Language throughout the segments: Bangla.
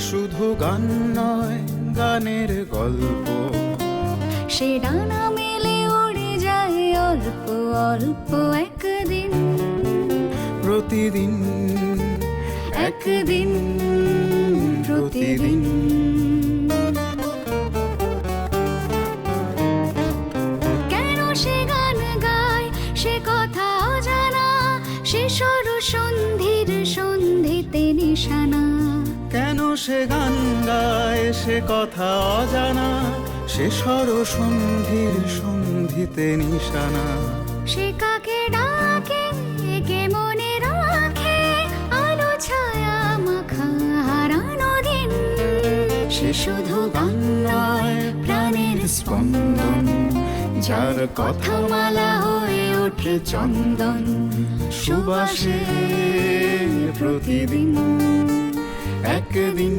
শুধু গান নয়, গানের গল্প। সে ডানা মেলে উড়ে যায় অল্প অল্প একদিন, প্রতিদিন একদিন প্রতিদিন। কেন সে গান গায় সে কথা অজানা, সে সর সন্ধির সন্ধিতে নিশানা। কেন সে গান গায় সে কথা অজানা, সে সর সন্ধির সন্ধিতে নিশানা। সে কাকে ডাকে কে মনে রাখে, আলো ছায়া মাখা হারানো দিন। সে শুধু গান নয়, প্রাণের স্পন্দন, যার কথা মালা হয়ে ওঠে চন্দন, সুবাসে প্রতিদিন, একদিন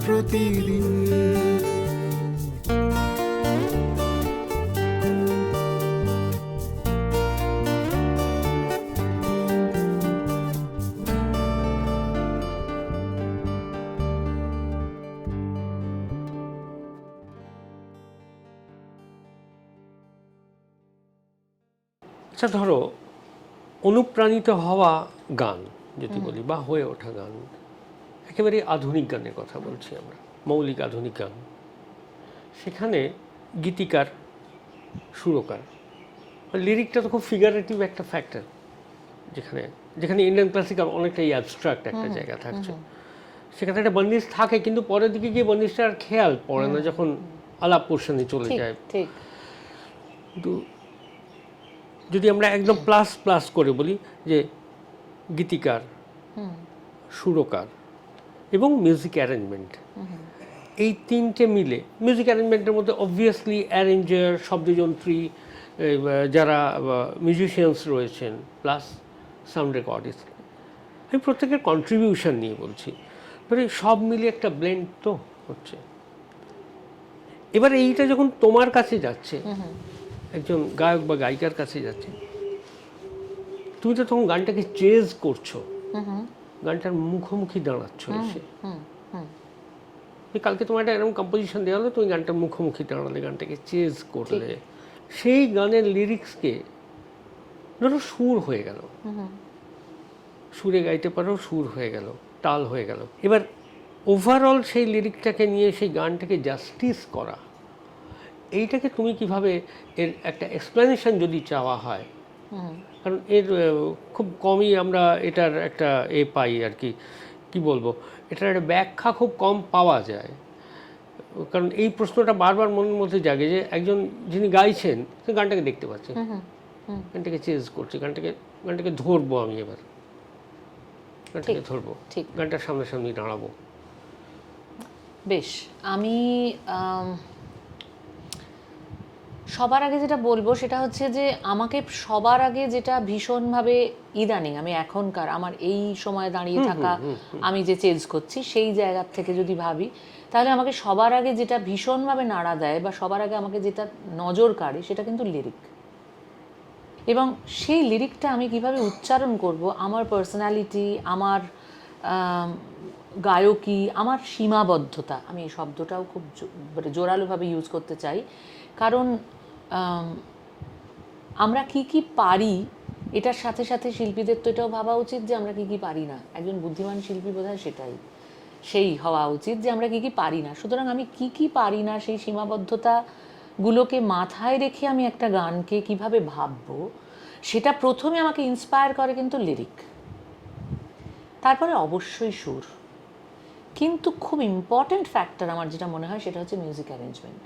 প্রতিদিন। আচ্ছা ধরো অনুপ্রাণিত হওয়া গান যদি বলি বা হয়ে ওঠা গান, একেবারে আধুনিক গানের কথা বলছি আমরা, মৌলিক আধুনিক গান। সেখানে গীতিকার, সুরকার, লিরিকটা তো খুব ফিগারেটিভ একটা ফ্যাক্টর, যেখানে যেখানে ইন্ডিয়ান ক্লাসিক্যাল অনেকটাই অ্যাবস্ট্রাক্ট একটা জায়গা থাকছে। সেখানে একটা বন্দিশ থাকে, কিন্তু পরের দিকে গিয়ে বন্দিশটা আর খেয়াল পড়ে না যখন আলাপ পোর্শনে চলে যায়। কিন্তু যদি আমরা একদম প্লাস প্লাস করে বলি যে গীতিকার, সুরকার এবং মিউজিক অ্যারেঞ্জমেন্ট, এই তিনটে মিলে, মিউজিক অ্যারেঞ্জমেন্টের মধ্যে অবভিয়াসলি অ্যারেঞ্জার, শব্দযন্ত্রী, যারা মিউজিশিয়ানস রয়েছেন, প্লাস সাউন্ড রেকর্ডিস্ট, আমি প্রত্যেকের কন্ট্রিবিউশন নিয়ে বলছি। এবারে সব মিলে একটা ব্লেন্ড তো হচ্ছে। এবার এইটা যখন তোমার কাছে যাচ্ছে, একজন গায়ক বা গায়িকার কাছে যাচ্ছে, তুমি তো তখন গানটাকে চেজ করছো, গানটার মুখোমুখি দাঁড়াচ্ছ এসে। কালকে তোমার একটা এরকম কম্পোজিশন দেওয়া হলো, তুমি গানটার মুখোমুখি দাঁড়ালে, গানটাকে চেজ করলে, সেই গানের লিরিক্সকে ধরো সুর হয়ে গেল, সুরে গাইতে পারো, সুর হয়ে গেল, তাল হয়ে গেল। এবার ওভারঅল সেই লিরিকটাকে নিয়ে সেই গানটাকে জাস্টিস করা, এইটাকে তুমি কিভাবে, এর একটা এক্সপ্লেনেশন যদি চাওয়া হয়, কারণ এর খুব কমই আমরা এটার একটা পাই আর কি, কি বলবো, এটার একটা ব্যাখ্যা খুব কম পাওয়া যায়। কারণ এই প্রশ্নটা বারবার মনের মধ্যে জাগে যে একজন যিনি গাইছেন সে গানটাকে দেখতে পাচ্ছে, গানটাকে চেজ করছে, গানটাকে ধরবো, আমি এবার গানটাকে ধরবো, গানটার সামনাসামনি দাঁড়াবো। বেশ, আমি সবার আগে যেটা বলবো সেটা হচ্ছে যে আমাকে সবার আগে যেটা ভীষণভাবে ইদানিং, আমি এখনকার আমার এই সময় দাঁড়িয়ে থাকা, আমি যে চেঞ্জ করছি সেই জায়গার থেকে যদি ভাবি, তাহলে আমাকে সবার আগে যেটা ভীষণভাবে নাড়া দেয় বা সবার আগে আমাকে যেটা নজর কাড়ে সেটা কিন্তু লিরিক। এবং সেই লিরিকটা আমি কিভাবে উচ্চারণ করব, আমার পার্সোনালিটি, আমার গায়কী, আমার সীমাবদ্ধতা, আমি এই শব্দটাও খুব জোরালোভাবে ইউজ করতে চাই। কারণ আমরা কি কি পারি এটার সাথে সাথে শিল্পীদের তো এটাও ভাবা উচিত যে আমরা কি কি পারি না। একজন বুদ্ধিমান শিল্পী বোধহয় সেই হওয়া উচিত যে আমরা কি কি পারি না। সুতরাং আমি কি কি পারি না, সেই সীমাবদ্ধতাগুলোকে মাথায় রেখে আমি একটা গানকে কিভাবে ভাববো, সেটা প্রথমে আমাকে ইন্সপায়ার করে কিন্তু লিরিক, তারপরে অবশ্যই সুর। কিন্তু খুব ইম্পর্ট্যান্ট ফ্যাক্টর আমার যেটা মনে হয় সেটা হচ্ছে মিউজিক অ্যারেঞ্জমেন্ট।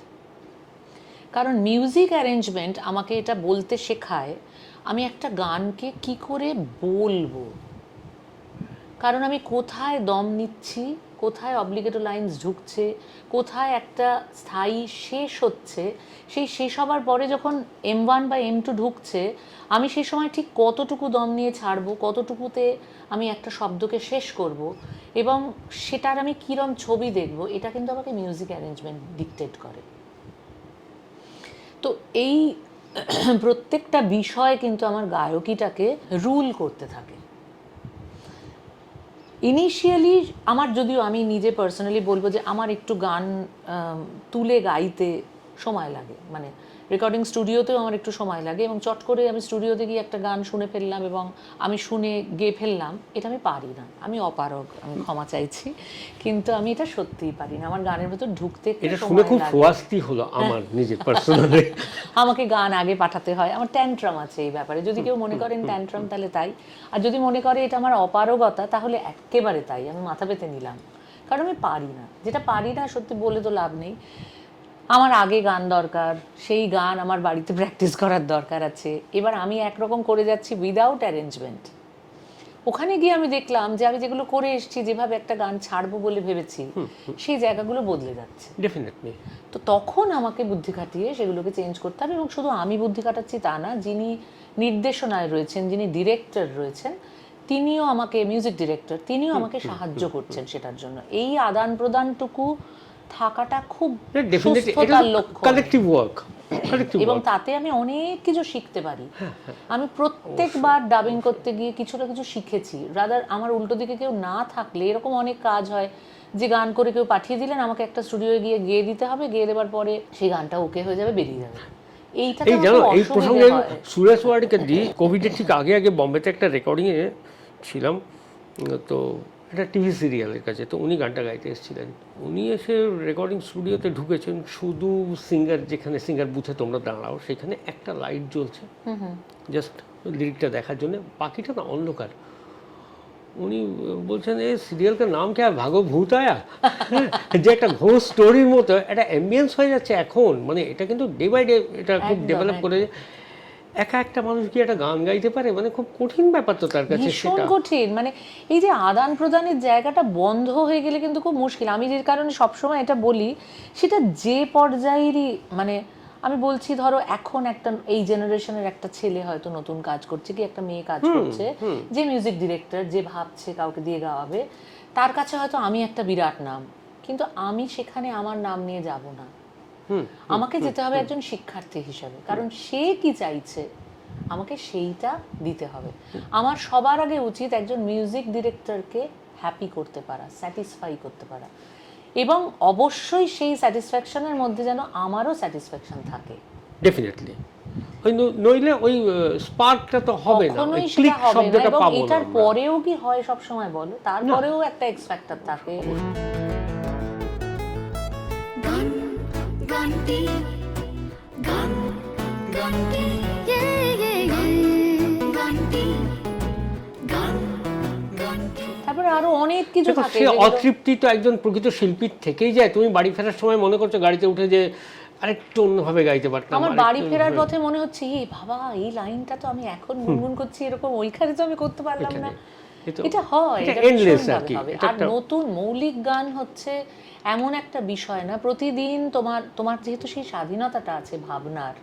কারণ মিউজিক অ্যারেঞ্জমেন্ট আমাকে এটা বলতে শেখায় আমি একটা গানকে কি করে বলবো, কারণ আমি কোথায় দম নিচ্ছি, কোথায় অব্লিগেটো লাইন্স ঢুকছে, কোথায় একটা স্থায়ী শেষ হচ্ছে, সেই শেষ হবার পরে যখন M1 বা M2 ঢুকছে, আমি সেই সময় ঠিক কতটুকু দম নিয়ে ছাড়বো, কতটুকুতে আমি একটা শব্দকে শেষ করব, এবং সেটার আমি কীরকম ছবি দেখব, এটা কিন্তু আমাকে মিউজিক অ্যারেঞ্জমেন্ট ডিকটেট করে। তো এই প্রত্যেকটা বিষয় কিন্তু আমার গায়কিটাকে রুল করতে থাকে। ইনিশিয়ালি আমার, যদিও আমি নিজে পার্সোনালি বলবো যে আমার একটু গান তুলে গাইতে সময় লাগে, মানে রেকর্ডিং স্টুডিওতেও আমার একটু সময় লাগে, এবং চট করে আমি স্টুডিওতে গিয়ে একটা গান শুনে ফেললাম এবং আমি শুনে গেয়ে ফেললাম, এটা আমি পারি না, আমি অপারগ, আমি ক্ষমা চাইছি, কিন্তু আমি এটা সত্যিই পারি না। আমার গানের ভেতর ঢুকতে এটা শুনে খুব স্বস্তি হলো আমার নিজের পার্সোনালি। আমাকে গান আগে পাঠাতে হয়, আমার ট্যান্ট্রাম আছে এই ব্যাপারে, যদি কেউ মনে করেন ট্যান্ট্রাম তাহলে তাই, আর যদি মনে করে এটা আমার অপারগতা তাহলে একেবারে তাই, আমি মাথা পেতে নিলাম, কারণ আমি পারি না, যেটা পারি না সত্যি বলে তো লাভ নেই। আমার আগে গান দরকার, সেই গান আমার বাড়িতে প্র্যাকটিস করার দরকার আছে। এবার আমি একরকম করে যাচ্ছি উইদাউট অ্যারেঞ্জমেন্ট। ওখানে গিয়ে আমি দেখলাম যে আমি যেগুলো করে এসেছি, যেভাবে একটা গান ছাড়বো বলে ভেবেছি, সেই জায়গাগুলো বদলে যাচ্ছে। ডেফিনেটলি। তো তখন আমাকে বুদ্ধি খাটিয়ে সেগুলোকে চেঞ্জ করতে হবে, এবং শুধু আমি বুদ্ধি খাটাচ্ছি তা না, যিনি নির্দেশনায় রয়েছেন, যিনি ডিরেক্টর রয়েছেন, তিনিও আমাকে, মিউজিক ডিরেক্টর, তিনিও আমাকে সাহায্য করছেন সেটার জন্য। এই আদান প্রদানটুকু থাকাটা খুব সুস্থতার লক্ষ্য, কালেক্টিভ ওয়ার্ক, এবং তাতে আমি অনেক কিছু শিখতে পারি। আমি প্রত্যেকবার ডাবিং করতে গিয়ে কিছু না কিছু শিখেছি। রাদার আমার উল্টো দিকে কেউ না থাকলে এরকম অনেক কাজ হয় যে গান করে কেউ পাঠিয়ে দিলেন, আমাকে একটা স্টুডিওয়ে গিয়ে গেয়ে দিতে হবে, গেয়ে দেওয়ার পরে সেই গানটা ওকে হয়ে যাবে, বেরিয়ে যাবে। এইটা এই জানো, এই প্রসঙ্গে সুরেশ ওয়ার্ডকে দিই, কোভিডের ঠিক আগে আগে বম্বেতে একটা রেকর্ডিংয়ে ছিলাম, তো একটা টিভি সিরিয়ালের কাছে, তো উনি গানটা গাইতে এসেছিলেন। উনি এসে রেকর্ডিং স্টুডিওতে ঢুকেছেন, শুধু সিঙ্গার, যেখানে সিঙ্গার বুথে তোমরা দাঁড়াও সেখানে একটা লাইট জ্বলছে জাস্ট লিরিকটা দেখার জন্য, বাকিটা না অন্ধকার। উনি বলছেন এই সিরিয়াল কা নাম क्या ভাগো ভূত আয়া, যে একটা ঘোষ স্টোরির মতো একটা অ্যাম্বিয়েন্স হয়ে যাচ্ছে এখন। মানে এটা কিন্তু ডে বাই ডে এটা খুব ডেভেলপ করে। একা একটা মানুষ কি একটা গান গাইতে পারে, মানে খুব কঠিন ব্যাপার তো তার কাছে, ভীষণ কঠিন। মানে এই যে আদান প্রদানের জায়গাটা বন্ধ হয়ে গেলে কিন্তু খুব মুশকিল। আমি যে কারণে সবসময় এটা বলি, সেটা যে পর্যায়েরই, মানে আমি বলছি ধরো এখন একটা এই জেনারেশনের একটা ছেলে হয়তো নতুন কাজ করছে, কি একটা মেয়ে কাজ করছে, যে মিউজিক ডিরেক্টর, যে ভাবছে কাউকে দিয়ে গাওয়াবে, তার কাছে হয়তো আমি একটা বিরাট নাম, কিন্তু আমি সেখানে আমার নাম নিয়ে যাব না। আমাকে যেতে হবে একজন শিক্ষার্থী হিসাবে, কারণ সে কি চাইছে আমাকে সেইটা দিতে হবে। আমার সবার আগে উচিত একজন মিউজিক ডিরেক্টরকে হ্যাপি করতে পারা, স্যাটিসফাই করতে পারা, এবং অবশ্যই সেই স্যাটিসফ্যাকশনের মধ্যে যেন আমারও স্যাটিসফ্যাকশন থাকে। ডেফিনেটলি, ওই নইলে ওই স্পার্কটা তো হবে না, ওই ক্লিক শব্দটা পাবো না। এটার পরেও কি হয় সব সময় বলো, তারপরেও একটা এক্স ফ্যাক্টর থাকে। গান গানটি গান গানটি গানটি গান গানটি, তারপরে আরো অনেক কিছু থাকে। সে অতৃপ্তি তো একজন প্রকৃত শিল্পীর থেকেই যায়। তুমি বাড়ি ফেরার সময় মনে করছো গাড়িতে উঠে যে আরেকটু অন্যভাবে গাইতে পারতাম। আমার বাড়ি ফেরার পথে মনে হচ্ছে এই বাবা, এই লাইনটা তো আমি এখন গুনগুন করছি, এরকম ওইখানে তো আমি করতে পারলাম না। এটা হয়, এটা ভীষণভাবে হবে। আর নতুন মৌলিক গান হচ্ছে এমন একটা বিষয় না, প্রতিদিন তোমার যেহেতু সেই স্বাধীনতাটা আছে ভাবনার,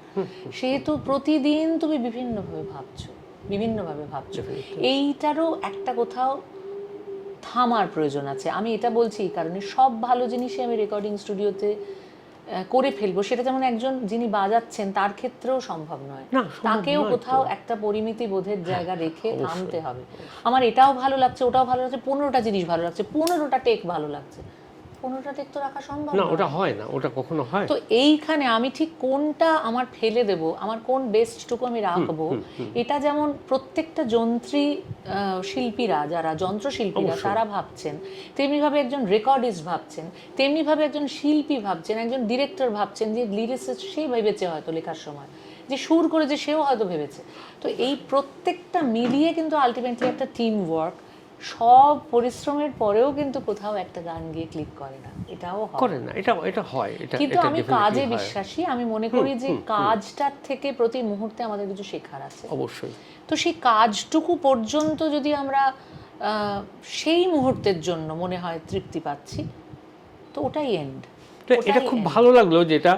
সেহেতু প্রতিদিন তুমি বিভিন্নভাবে ভাবছো। এইটারও একটা কোথাও থামার প্রয়োজন আছে। আমি এটা বলছি এই কারণে, সব ভালো জিনিসই আমি রেকর্ডিং স্টুডিওতে করে ফেলবো সেটা যেমন একজন যিনি বাজাচ্ছেন তার ক্ষেত্রেও সম্ভব নয়। তাকেও কোথাও একটা পরিমিতি বোধের জায়গা রেখে থামতে হবে। আমার এটাও ভালো লাগছে, ওটাও ভালো লাগছে, 15টা জিনিস ভালো লাগছে, 15টা টেক ভালো লাগছে, 15টা টেক তো রাখা সম্ভব না, ওটা হয় না, ওটা কখনো হয়। তো এইখানে আমি ঠিক কোনটা আমার ফেলে দেব, আমার কোন বেস্টটুকু আমি রাখবো, এটা যেমন প্রত্যেকটা যন্ত্রী শিল্পীরা, যারা যন্ত্রশিল্পীরা তারা ভাবছেন, তেমনিভাবে একজন রেকর্ডিস্ট ভাবছেন, তেমনিভাবে একজন শিল্পী ভাবছেন, একজন ডিরেক্টর ভাবছেন, যে লিরিসিস্ট সেই ভেবেছে হয়তো লেখার সময়, যে সুর করেছে সেও হয়তো ভেবেছে। তো এই প্রত্যেকটা মিলিয়ে কিন্তু আলটিমেটলি একটা টিম ওয়ার্ক। সব পরিশ্রমের পরেও কিন্তু কোথাও একটা গান গিয়ে ক্লিক করে না, এটাও করে না, এটা হয়। কিন্তু আমি কাজে বিশ্বাসী, আমি মনে করি যে কাজটার থেকে প্রতি মুহূর্তে আমাদের কিছু শেখার আছে অবশ্যই। তো সেই কাজটুকু পর্যন্ত যদি আমরা সেই মুহূর্তের জন্য মনে হয় তৃপ্তি পাচ্ছি, তো ওটাই এন্ড। তো এটা খুব ভালো লাগলো যেটা,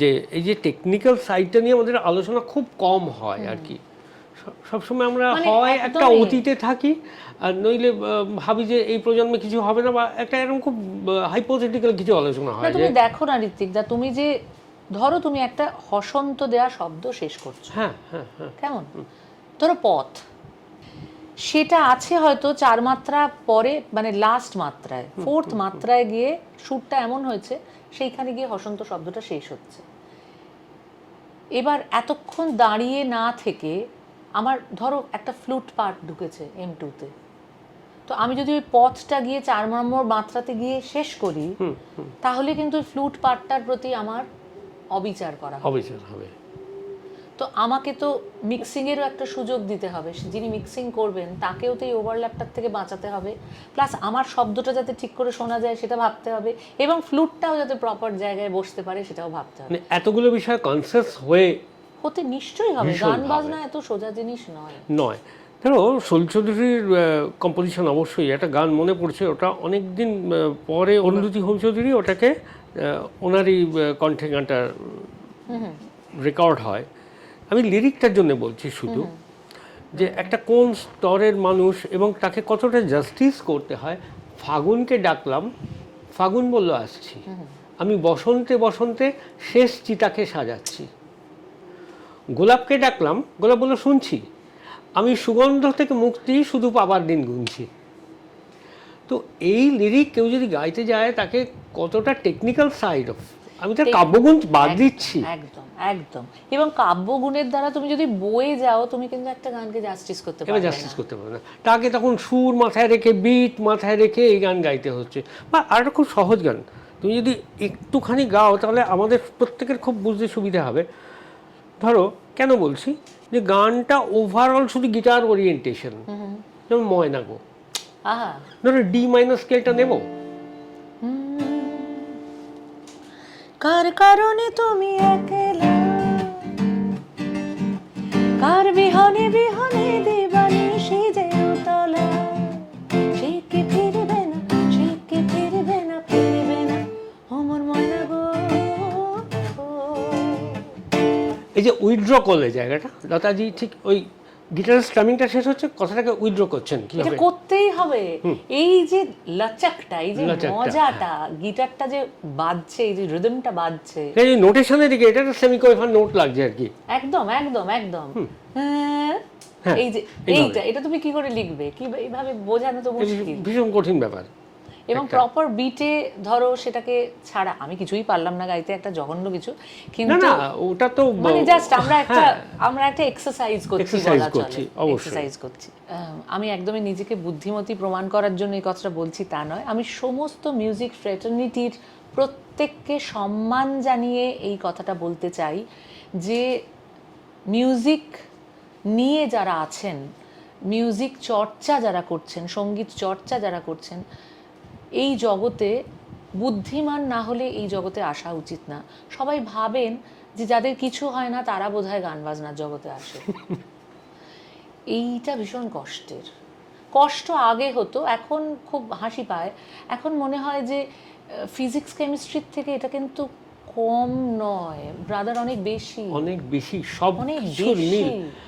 যে এই যে টেকনিক্যাল সাইডটা নিয়ে আমাদের আলোচনা খুব কম হয় আর কি। সবসময় আমরা হয় একটা অতীতে থাকি, আর নইলে ভাবি যে এই প্রজন্মে কিছু হবে না, বা একটা এরকম খুব হাইপোথেটিক্যাল কিছু আলোচনা হয়। তুমি দেখো না ঋত্বিকদা, তুমি যে ধরো তুমি একটা হসন্ত দেয়া শব্দ শেষ করছো, হ্যাঁ, কেমন, ধরো পথ, সেটা আছে হয়তো 4 মাত্রা পরে, মানে লাস্ট মাত্রায়, 4th মাত্রায় গিয়ে সুরটা এমন হয়েছে সেইখানে গিয়ে হসন্ত শব্দটা শেষ হচ্ছে। এবার এতক্ষণ দাঁড়িয়ে না থেকে আমার ধরো একটা ফ্লুট পার্ট ঢুকেছে M2-তে, তো আমি যদি ওই পথটা গিয়ে 4 নম্বর মাত্রাতে গিয়ে শেষ করি, তাহলে কিন্তু ওই ফ্লুট পার্টটার প্রতি আমার অবিচার করা হবে। অবিচার হবে। তো আমাকে তো মিক্সিংয়েরও একটা সুযোগ দিতে হবে, যিনি মিক্সিং করবেন তাকেও তো এই ওভারল্যাপটার থেকে বাঁচাতে হবে, প্লাস আমার শব্দটা যাতে ঠিক করে শোনা যায় সেটা ভাবতে হবে, এবং ফ্লুটটাও যাতে প্রপার জায়গায় বসতে পারে সেটাও ভাবতে হবে। মানে এতগুলো বিষয় কনসিয়াস হয়ে হতে নিশ্চয়ই হবে, গান বাজনা এত সোজা জিনিস নয়। ধরো শোল চৌধুরীর কম্পোজিশন, অবশ্যই একটা গান মনে পড়ছে, ওটা অনেক দিন পরে অরুন্ধতী হোম চৌধুরী ওটাকে ওনারই কণ্ঠে গানটা রেকর্ড হয়। আমি লিরিকটার জন্য বলছি শুধু, যে একটা কোন স্তরের মানুষ এবং তাকে কতটা জাস্টিস করতে হয়। ফাগুনকে ডাকলাম, ফাগুন বলল আসছি, আমি বসন্তে বসন্তে শেষ চিতাকে সাজাচ্ছি। গোলাপকে ডাকলাম, গোলাপ বলল শুনছি, আমি সুগন্ধ থেকে মুক্তি শুধু পাবার দিন গুনছি। তো এই লিরিক কেউ যদি গাইতে যায় তাকে কতটা টেকনিক্যাল সাইড অফ, আমি তার কাব্যগুণ বাদ দিচ্ছি। একদম একদম। এবং কাব্যগুণের দ্বারা তুমি যদি বয়ে যাও, তুমি কিন্তু একটা গানকে জাস্টিস করতে পারবে না। জাস্টিস করতে পারবে না, তাকে তখন সুর মাথায় রেখে, বিট মাথায় রেখে এই গান গাইতে হচ্ছে। বা আর একটা খুব সহজ গান তুমি যদি একটুখানি গাও তাহলে আমাদের প্রত্যেকের খুব বুঝতে সুবিধা হবে। ধরো, কেন বলছি যে গানটা ওভারঅল শুধু গিটার ওরিয়েন্টেশন, যেমন ময়না গো, ধরো ডি মাইনর স্কেলটা নেব, কার কারণে তুমি একলা, কার বিহনে বিহনে দিবানি সেজে উতলা, সে কি ফিরবে না, সে কি ফিরবে না, ফিরবে না আমার ময়না গো। এই যে উইথড্র করলে জায়গাটা, লতাজি ঠিক ওই গিটারের স্ট্রামিংটা শেষ হচ্ছে, কথাটাকে উইথড্র করছেন এটা কিভাবে? করতেই হবে। এই যে লচকটা, এই যে লচকটা, মজাটা, গিটারটা যে বাজছে, এই যে রিদমটা বাজছে, এই নোটেশনের দিকে এটা একটা সেমিকোয়েফার নোট লাগছে আর কি। একদম একদম একদম। এই যে এটা তুমি কি করে লিখবে, কি এইভাবে বোঝানো তো মুশকিল, ভীষণ কঠিন ব্যাপার। এবং প্রপার বিটে ধরো সেটাকে ছাড়া আমি কিছুই পারলাম না গাইতে, একটা জঘন্য কিছু, কিন্তু না ওটা তো মানে জাস্ট আমরা একটা এক্সারসাইজ করছি, এক্সারসাইজ করছি। আমি একদমই নিজেকে বুদ্ধিমতী প্রমাণ করার জন্য এই কথাটা বলছি তা নয়, আমি সমস্ত মিউজিক ফ্রেটার্নিটির প্রত্যেককে সম্মান জানিয়ে এই কথাটা বলতে চাই যে মিউজিক নিয়ে যারা আছেন, মিউজিক চর্চা যারা করছেন, সঙ্গীত চর্চা যারা করছেন, এই জগতে বুদ্ধিমান না হলে এই জগতে আসা উচিত না। সবাই ভাবেন যে যাদের কিছু হয় না তারা বোধহয় গান বাজনার জগতে আসে। এইটা ভীষণ কষ্টের। কষ্ট আগে হতো, এখন খুব হাসি পায়। এখন মনে হয় যে ফিজিক্স কেমিস্ট্রির থেকে এটা কিন্তু কম নয় ব্রাদার, অনেক বেশি, অনেক বেশি, সব অনেক কিছুর মিল। বেশি।